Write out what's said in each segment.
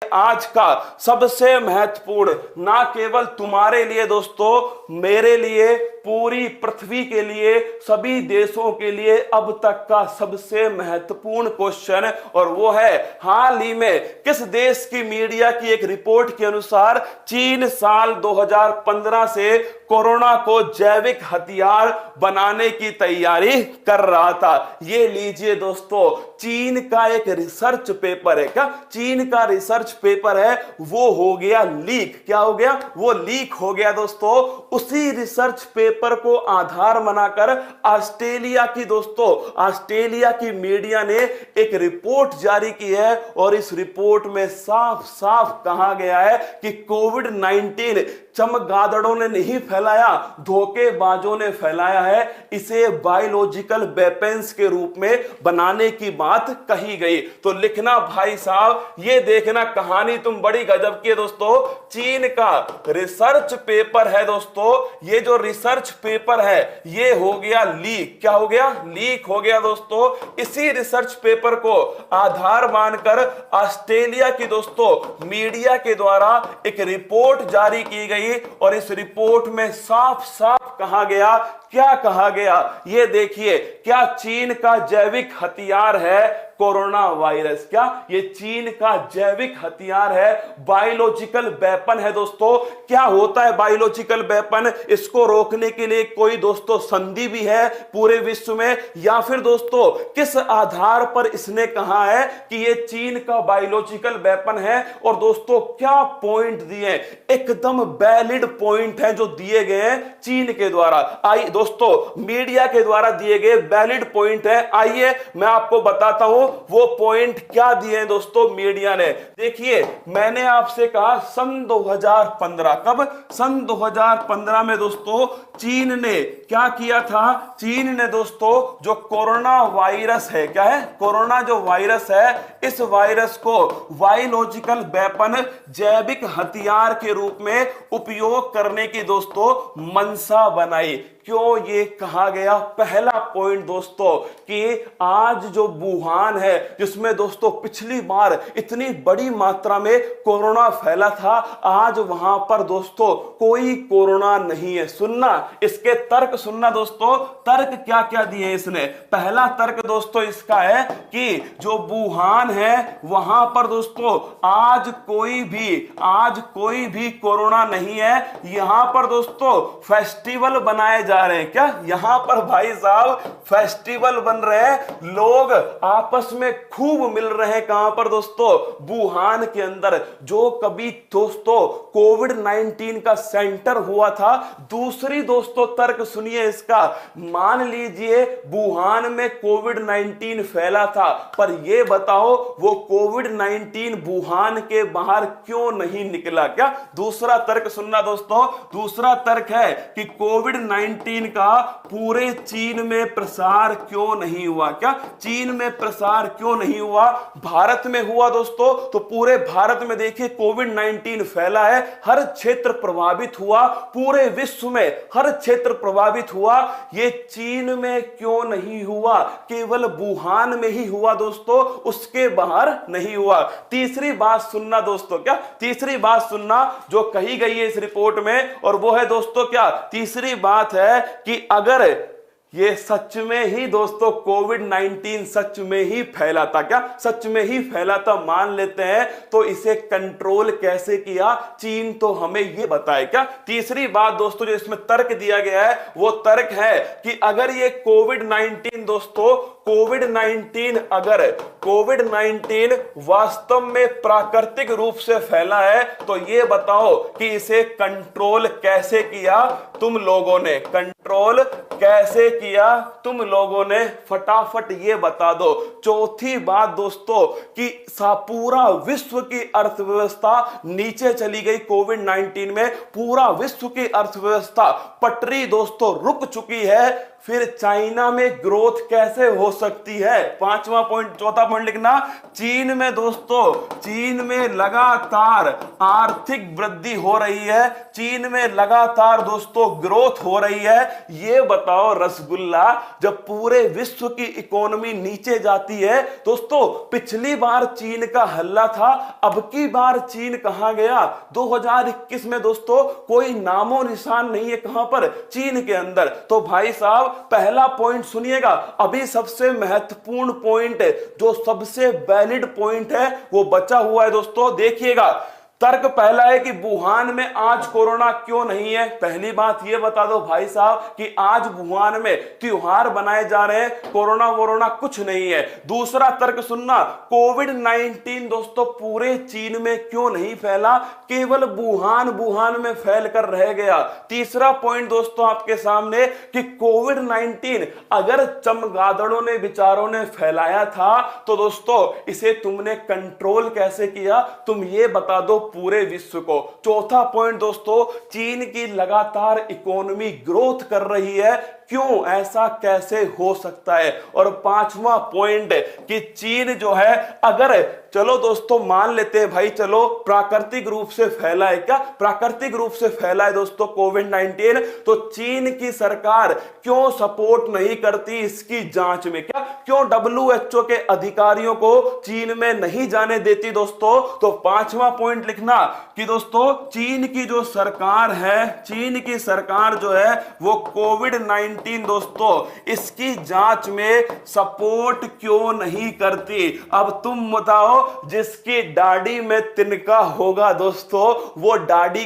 आज का सबसे महत्वपूर्ण, ना केवल तुम्हारे लिए दोस्तों, मेरे लिए, पूरी पृथ्वी के लिए, सभी देशों के लिए अब तक का सबसे महत्वपूर्ण क्वेश्चन, और वो है हाल ही में किस देश की मीडिया की एक रिपोर्ट के अनुसार चीन साल 2015 से कोरोना को जैविक हथियार बनाने की तैयारी कर रहा था। ये लीजिए दोस्तों, चीन का एक रिसर्च पेपर है, क्या चीन का रिसर्च पेपर है, वो हो गया लीक। क्या हो गया? वो लीक हो गया दोस्तों। उसी रिसर्च पेपर को आधार बनाकर ऑस्ट्रेलिया की मीडिया ने एक रिपोर्ट जारी की है, और इस रिपोर्ट में साफ साफ कहा गया है कि कोविड-19 चमगादड़ों ने नहीं फैलाया, धोखेबाजों ने फैलाया है। इसे बायोलॉजिकल वेपन्स के रूप में बनाने की बात कही गई। तो लिखना भाई साहब, ये देखना कहानी तुम बड़ी गजब की है दोस्तों। चीन का रिसर्च पेपर है दोस्तों, ये जो रिसर्च पेपर है ये हो गया लीक। क्या हो गया? लीक हो गया दोस्तों। इसी रिसर्च पेपर को आधार मानकर ऑस्ट्रेलिया की दोस्तों मीडिया के द्वारा एक रिपोर्ट जारी की गई, और इस रिपोर्ट में साफ साफ कहा गया, क्या कहा गया ये देखिए, क्या चीन का जैविक हथियार है कोरोना वायरस। क्या ये चीन का जैविक हथियार है, बायोलॉजिकल वेपन है दोस्तों। क्या होता है बायोलॉजिकल वेपन? इसको रोकने के लिए कोई दोस्तों संधि भी है पूरे विश्व में, या फिर दोस्तों किस आधार पर इसने कहा है कि ये चीन का बायोलॉजिकल वेपन है? और दोस्तों क्या पॉइंट दिए, एकदम वैलिड पॉइंट है जो दिए गए हैं चीन के द्वारा। आइए दोस्तों, मीडिया के द्वारा दिए गए वैलिड पॉइंट है, आइए मैं आपको बताता हूं वो पॉइंट क्या दिए हैं दोस्तों मीडिया ने। देखिए, मैंने आपसे कहा सन 2015, कब? सन 2015 में दोस्तों चीन ने क्या किया था? चीन ने दोस्तों जो कोरोना वायरस है, क्या है? कोरोना जो वायरस है, इस वायरस को बायोलॉजिकल वेपन, जैविक हथियार के रूप में उपयोग करने की दोस्तों मंशा बनाई। क्यों ये कहा गया? पहला पॉइंट दोस्तों कि आज जो वुहान है, जिसमें दोस्तों पिछली बार इतनी बड़ी मात्रा में कोरोना फैला था, आज वहां पर दोस्तों कोई कोरोना नहीं है। सुनना, इसके तर्क सुनना दोस्तों, तर्क क्या क्या दिए इसने। पहला तर्क दोस्तों इसका है कि जो वुहान है वहां पर दोस्तों आज कोई भी कोरोना नहीं है। यहां पर दोस्तों फेस्टिवल बनाए जा रहे हैं। क्या यहां पर भाई साहब फेस्टिवल बन रहे हैं, लोग आपस में खूब मिल रहे हैं। कहां पर दोस्तों? वुहान के अंदर, जो कभी दोस्तों कोविड-19 का सेंटर हुआ था। दूसरी दोस्तों तर्क सुनिए इसका, मान लीजिए वुहान में कोविड-19 फैला था, पर यह बताओ वो कोविड-19 वुहान के बाहर क्यों नहीं निकला? क्या दूसरा तर्क सुनना दोस्तों, दूसरा तर्क है कि कोविड-19 का पूरे चीन में प्रसार क्यों नहीं हुआ? क्या चीन में प्रसार क्यों नहीं हुआ? भारत में हुआ दोस्तों, तो पूरे भारत में देखिए कोविड-19 फैला है, हर क्षेत्र प्रभावित हुआ, पूरे विश्व में हर क्षेत्र प्रभावित हुआ। ये चीन में क्यों नहीं हुआ? केवल वुहान में ही हुआ दोस्तों, उसके बाहर नहीं हुआ। तीसरी बात सुनना दोस्तों, क्या तीसरी बात सुनना जो कही गई है इस रिपोर्ट में, और वो है दोस्तों, क्या तीसरी बात है कि अगर ये सच में ही दोस्तों कोविड-19 सच में ही फैला था, क्या सच में ही फैला था मान लेते हैं, तो इसे कंट्रोल कैसे किया चीन, तो हमें ये बताए। क्या तीसरी बात दोस्तों जो इसमें तर्क दिया गया है, वो तर्क है कि अगर ये कोविड-19 दोस्तों कोविड-19 वास्तव में प्राकृतिक रूप से फैला है, तो ये बताओ कि इसे कंट्रोल कैसे किया तुम लोगों ने? कंट्रोल कैसे किया तुम लोगों ने? फटाफट ये बता दो। चौथी बात दोस्तों कि पूरा विश्व की अर्थव्यवस्था नीचे चली गई कोविड-19 में, पूरा विश्व की अर्थव्यवस्था पटरी दोस्तों रुक चुकी है। फिर चाइना में ग्रोथ कैसे हो सकती है। पांचवा पॉइंट, चौथा पॉइंट लिखना, चीन में दोस्तों, चीन में लगातार आर्थिक वृद्धि हो रही है, चीन में लगातार दोस्तों ग्रोथ हो रही है। ये बताओ रसगुल्ला, जब पूरे विश्व की इकोनॉमी नीचे जाती है दोस्तों, पिछली बार चीन का हल्ला था, अब की बार चीन कहां गया। 2021 में दोस्तों कोई नामो निशान नहीं है, कहां पर, चीन के अंदर। तो भाई साहब पहला पॉइंट सुनिएगा, अभी सबसे महत्वपूर्ण पॉइंट, जो सबसे वैलिड पॉइंट है वो बचा हुआ है दोस्तों, देखिएगा। तर्क पहला है कि वुहान में आज कोरोना क्यों नहीं है। पहली बात यह बता दो भाई साहब कि आज वुहान में त्योहार बनाए जा रहे हैं, कोरोना वोरोना कुछ नहीं है। दूसरा तर्क सुनना, कोविड-19 दोस्तों पूरे चीन में क्यों नहीं फैला, केवल वुहान में फैल कर रह गया। तीसरा पॉइंट दोस्तों आपके सामने कि कोविड-19 अगर चमगादड़ों ने, विचारों ने फैलाया था तो दोस्तों इसे तुमने कंट्रोल कैसे किया, तुम ये बता दो पूरे विश्व को। चौथा पॉइंट दोस्तों, चीन की लगातार इकोनॉमी ग्रोथ कर रही है, क्यों, ऐसा कैसे हो सकता है। और पांचवा पॉइंट कि चीन जो है, अगर चलो दोस्तों मान लेते हैं भाई, चलो प्राकृतिक रूप से फैला है, क्या प्राकृतिक रूप से फैला है दोस्तों कोविड-19, तो चीन की सरकार क्यों सपोर्ट नहीं करती इसकी जांच में, क्या क्यों WHO के अधिकारियों को चीन में नहीं जाने देती दोस्तों। तो पांचवा पॉइंट लिखना कि दोस्तों चीन की जो सरकार है, चीन की सरकार जो है वो कोविड-19 दोस्तों इसकी जांच में सपोर्ट क्यों नहीं करती। अब तुम बताओ, जिसकी दाढ़ी में तिनका होगा दोस्तों, वो दाढ़ी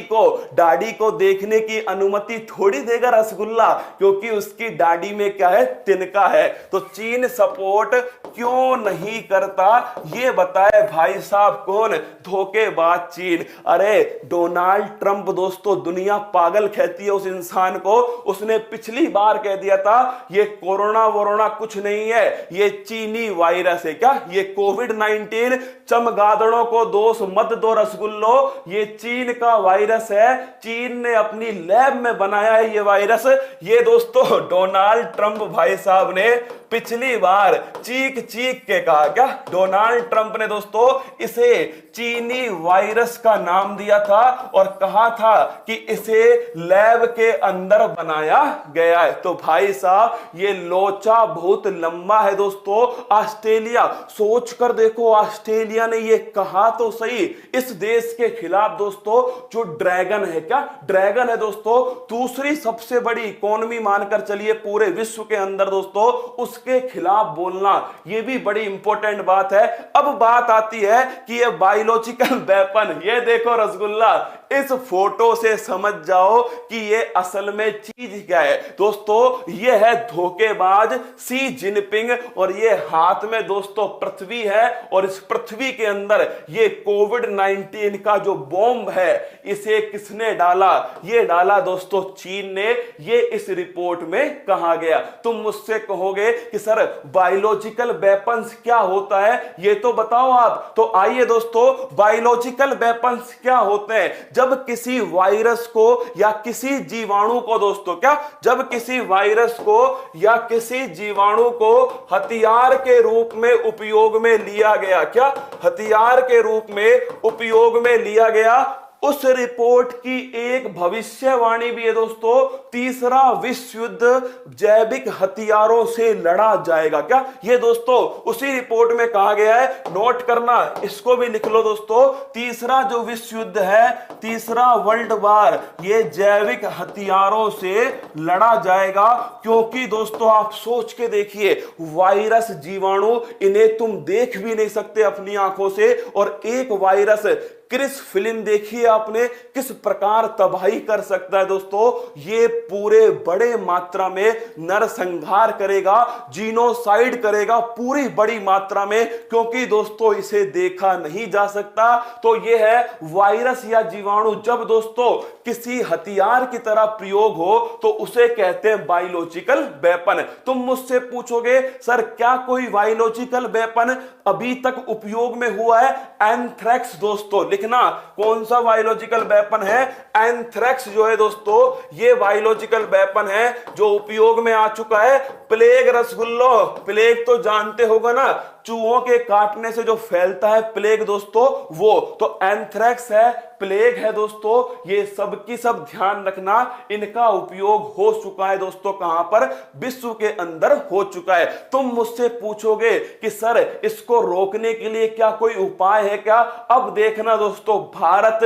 को देखने की अनुमति थोड़ी देगा रसगुल्ला, क्योंकि उसकी दाढ़ी में क्या है, तिनका है। तो चीन सपोर्ट क्यों नहीं करता, ये बताए भाई साहब कौन, धोखेबाज चीन। अरे डोनाल्ड ट्रंप दोस्तों, दुनिया पागल कहती है उस इंसान को, उसने पिछली बार कह दिया था ये कोरोना वोरोना कुछ नहीं है, ये चीनी वायरस है। क्या ये कोविड-19, चमगादड़ों को दोष मत दो रसगुल्लो, ये चीन का वायरस है, चीन ने अपनी लैब में बनाया है ये वायरस। ये दोस्तों डोनाल्ड ट्रंप भाई साहब ने पिछली बार चीख के कहा, क्या डोनाल्ड ट्रंप ने दोस्तों इसे चीनी वायरस का नाम दिया था और कहा था कि इसे लैब के अंदर बनाया गया है। तो भाई साहब ये लोचा बहुत लंबा है दोस्तों। ऑस्ट्रेलिया, सोच कर देखो, ऑस्ट्रेलिया ने ये कहा तो सही, इस देश के खिलाफ दोस्तों जो ड्रैगन है, क्या ड्रैगन है दोस्तों, दूसरी सबसे बड़ी इकोनॉमी मानकर चलिए पूरे विश्व के अंदर दोस्तों, उसके खिलाफ बोलना ये भी बड़ी इंपॉर्टेंट बात है। अब बात आती है कि ये बायोलॉजिकल वेपन, ये देखो रसगुल्ला, इस फोटो से समझ जाओ कि ये असल में चीज क्या है दोस्तों। ये है धोखेबाज शी जिनपिंग और ये हाथ में दोस्तों पृथ्वी है और इस पृथ्वी के अंदर ये कोविड-19 का जो बॉम्ब है इसे किसने डाला, ये डाला दोस्तों चीन ने। ये इस रिपोर्ट में कहा गया। तुम मुझसे कहोगे कि सर बायोलॉजिकल वेपन्स क्या होता है, ये तो बताओ आप। तो आइए दोस्तों, बायोलॉजिकल वेपन्स क्या होते हैं, जब किसी वायरस को या किसी जीवाणु को दोस्तों, क्या जब किसी वायरस को या किसी जीवाणु को हथियार के रूप में उपयोग में लिया गया, क्या हथियार के रूप में उपयोग में लिया गया, उस रिपोर्ट की एक भविष्यवाणी भी है दोस्तों, तीसरा विश्व युद्ध जैविक हथियारों से लड़ा जाएगा। क्या ये दोस्तों उसी रिपोर्ट में कहा गया है, नोट करना, इसको भी लिख लो दोस्तों। तीसरा जो विश्व युद्ध है, तीसरा वर्ल्ड वार, ये जैविक हथियारों से लड़ा जाएगा। क्योंकि दोस्तों आप सोच के देखिए, वायरस, जीवाणु, इन्हें तुम देख भी नहीं सकते अपनी आंखों से, और एक वायरस, क्रिस फिल्म देखिए आपने, किस प्रकार तबाही कर सकता है दोस्तों। ये पूरे बड़े मात्रा में नरसंहार करेगा, जीनोसाइड करेगा पूरी बड़ी मात्रा में, क्योंकि दोस्तों इसे देखा नहीं जा सकता। तो ये है वायरस या जीवाणु, जब दोस्तों किसी हथियार की तरह प्रयोग हो तो उसे कहते हैं बायोलॉजिकल वेपन। तुम मुझसे पूछोगे सर क्या कोई बायोलॉजिकल वेपन अभी तक उपयोग में हुआ है? एंथ्रेक्स दोस्तों, देखना कौन सा बायोलॉजिकल वेपन है, एंथ्रेक्स जो है दोस्तों ये बायोलॉजिकल वेपन है जो उपयोग में आ चुका है। प्लेग रसगुल्लो, प्लेग तो जानते होगा ना, चूहों के काटने से जो फैलता है प्लेग दोस्तों, वो तो एंथ्रेक्स है, प्लेग है दोस्तों, ये सब की सब ध्यान रखना। इनका उपयोग हो चुका है दोस्तों, कहां पर, विश्व के अंदर हो चुका है। तुम मुझसे पूछोगे कि सर इसको रोकने के लिए क्या कोई उपाय है क्या? अब देखना दोस्तों, भारत,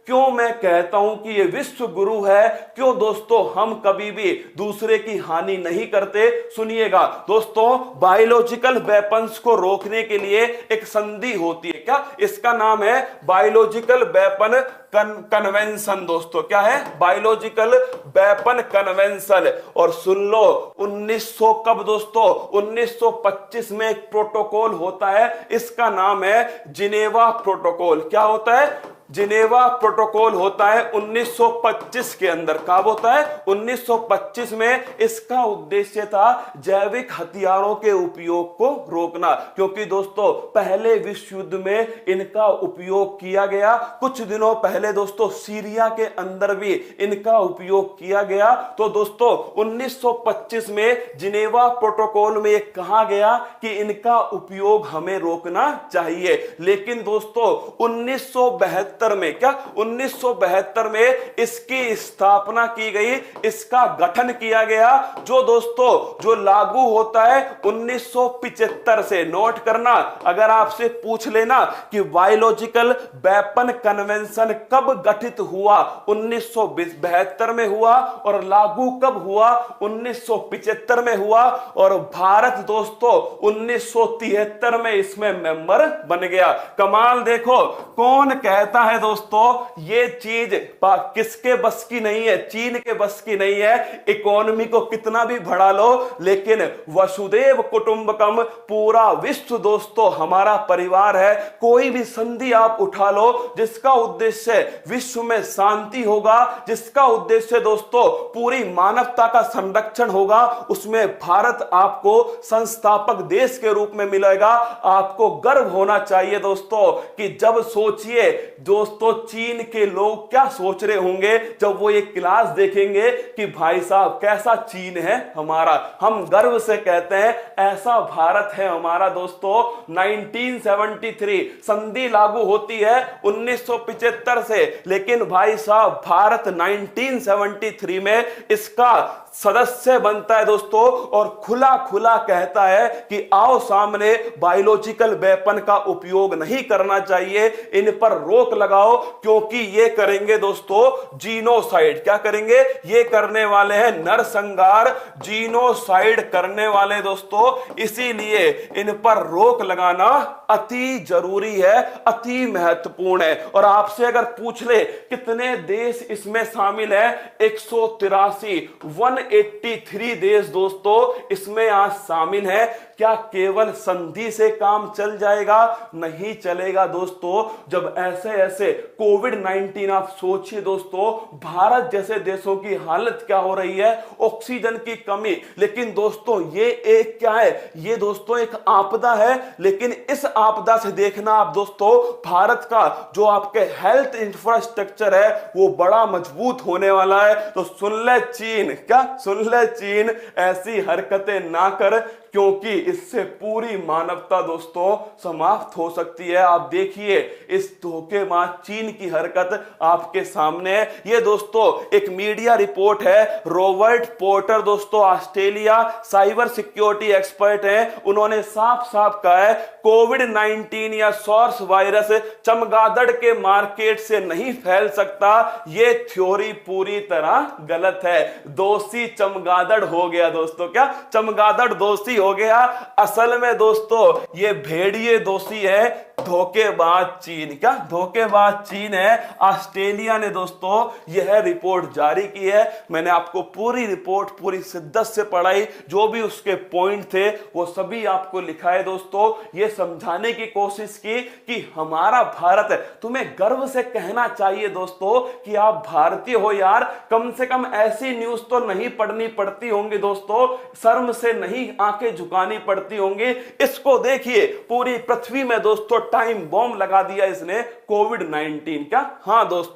क्यों मैं कहता हूं कि ये विश्व गुरु है, क्यों दोस्तों हम कभी भी दूसरे की हानि नहीं करते। सुनिएगा दोस्तों, बायोलॉजिकल वेपन्स को रोकने के लिए एक संधि होती है, क्या इसका नाम है बायोलॉजिकल वेपन कन्वेंशन दोस्तों। क्या है? Biological weapon convention. और सुन लो 1900 कब दोस्तों, 1925 में एक प्रोटोकॉल होता है, इसका नाम है जिनेवा प्रोटोकॉल। क्या होता है? जिनेवा प्रोटोकॉल होता है 1925 के अंदर। कब होता है? 1925 में। इसका उद्देश्य था जैविक हथियारों के उपयोग को रोकना, क्योंकि दोस्तों पहले विश्व युद्ध में इनका उपयोग किया गया। कुछ दिनों पहले दोस्तों सीरिया के अंदर भी इनका उपयोग किया गया। तो दोस्तों 1925 में जिनेवा प्रोटोकॉल में कहा गया कि इनका उपयोग हमें रोकना चाहिए। लेकिन दोस्तों 1972 में, क्या 1972 में इसकी स्थापना की गई, इसका गठन किया गया, जो दोस्तों जो लागू होता है 1975 से। नोट करना, अगर आपसे पूछ लेना कि बायोलॉजिकल वेपन कन्वेंशन कब गठित हुआ, 1972 में हुआ, और लागू कब हुआ, 1975 में हुआ, और भारत दोस्तों 1973 में इसमें मेंबर बन गया। कमाल देखो, कौन कहता है दोस्तों ये चीज किसके बस की नहीं है, चीन के बस की नहीं है। इकोनॉमी को कितना भी बढ़ा लो, लेकिन वसुदेव कुटुंबकम, पूरा विश्व दोस्तों हमारा परिवार है। कोई भी संधि आप उठा लो जिसका उद्देश्य विश्व में शांति होगा, जिसका उद्देश्य दोस्तों पूरी मानवता का संरक्षण होगा, उसमें भारत आपको संस्थापक देश के रूप में मिलेगा। आपको गर्व होना चाहिए दोस्तों कि जब सोचिए दोस्तों चीन के लोग क्या सोच रहे होंगे जब वो ये क्लास देखेंगे कि भाई साहब कैसा चीन है हमारा। हम गर्व से कहते हैं ऐसा भारत है हमारा दोस्तों। 1973 संधि लागू होती है 1975 से, लेकिन भाई साहब भारत 1973 में इसका सदस्य बनता है दोस्तों, और खुला खुला कहता है कि आओ सामने, बायोलॉजिकल वेपन का उपयोग नहीं करना चाहिए, इन पर रोक लगाओ, क्योंकि ये करेंगे दोस्तों जीनोसाइड। क्या करेंगे? ये करने वाले हैं नरसंहार, जीनोसाइड करने वाले दोस्तों, इसीलिए इन पर रोक लगाना अति जरूरी है, अति महत्वपूर्ण है। और आपसे अगर पूछ ले कितने देश इसमें शामिल है, 183 देश दोस्तों इसमें आज शामिल है। क्या केवल संधि से काम चल जाएगा? नहीं चलेगा दोस्तों। जब ऐसे ऐसे कोविड-19, आप सोचिए दोस्तों भारत जैसे देशों की हालत क्या हो रही है, ऑक्सीजन की कमी। लेकिन दोस्तों ये एक क्या है, ये दोस्तों एक आपदा है, लेकिन इस आपदा से देखना आप दोस्तों भारत का जो आपके हेल्थ इंफ्रास्ट्रक्चर है वो बड़ा मजबूत होने वाला है। तो सुन ले चीन, क्या सुन ले चीन, ऐसी हरकतें ना कर, क्योंकि इससे पूरी मानवता दोस्तों समाप्त हो सकती है। आप देखिए इस धोखेबाज चीन की हरकत आपके सामने है। ये दोस्तों एक मीडिया रिपोर्ट है, रॉबर्ट पोर्टर दोस्तों ऑस्ट्रेलिया साइबर सिक्योरिटी एक्सपर्ट हैं, उन्होंने साफ साफ कहा है कोविड-19 या सॉर्स वायरस चमगादड़ के मार्केट से नहीं फैल सकता। ये थ्योरी पूरी तरह गलत है। दोषी चमगादड़ हो गया दोस्तों, क्या चमगादड़ दोषी हो गया? असल में दोस्तों ये भेड़िए दोषी है, धोखेबाज चीन। क्या धोखेबाज चीन है। ऑस्ट्रेलिया ने दोस्तों यह रिपोर्ट जारी की है। मैंने आपको पूरी रिपोर्ट पूरी शिद्दत से पढ़ाई, जो भी उसके पॉइंट थे वो सभी आपको लिखा है दोस्तों। ये समझाने की कोशिश की कि हमारा भारत, तुम्हें गर्व से कहना चाहिए दोस्तों कि आप भारतीय हो यार। कम से कम ऐसी न्यूज तो नहीं पढ़नी पड़ती होंगी दोस्तों, शर्म से नहीं आंखें झुकानी पड़ती होंगी। इसको देखिए, पूरी पृथ्वी में दोस्तों टाइम बॉम्ब लगा दिया इसने, कोविड-19 का। हाँ दोस्तों।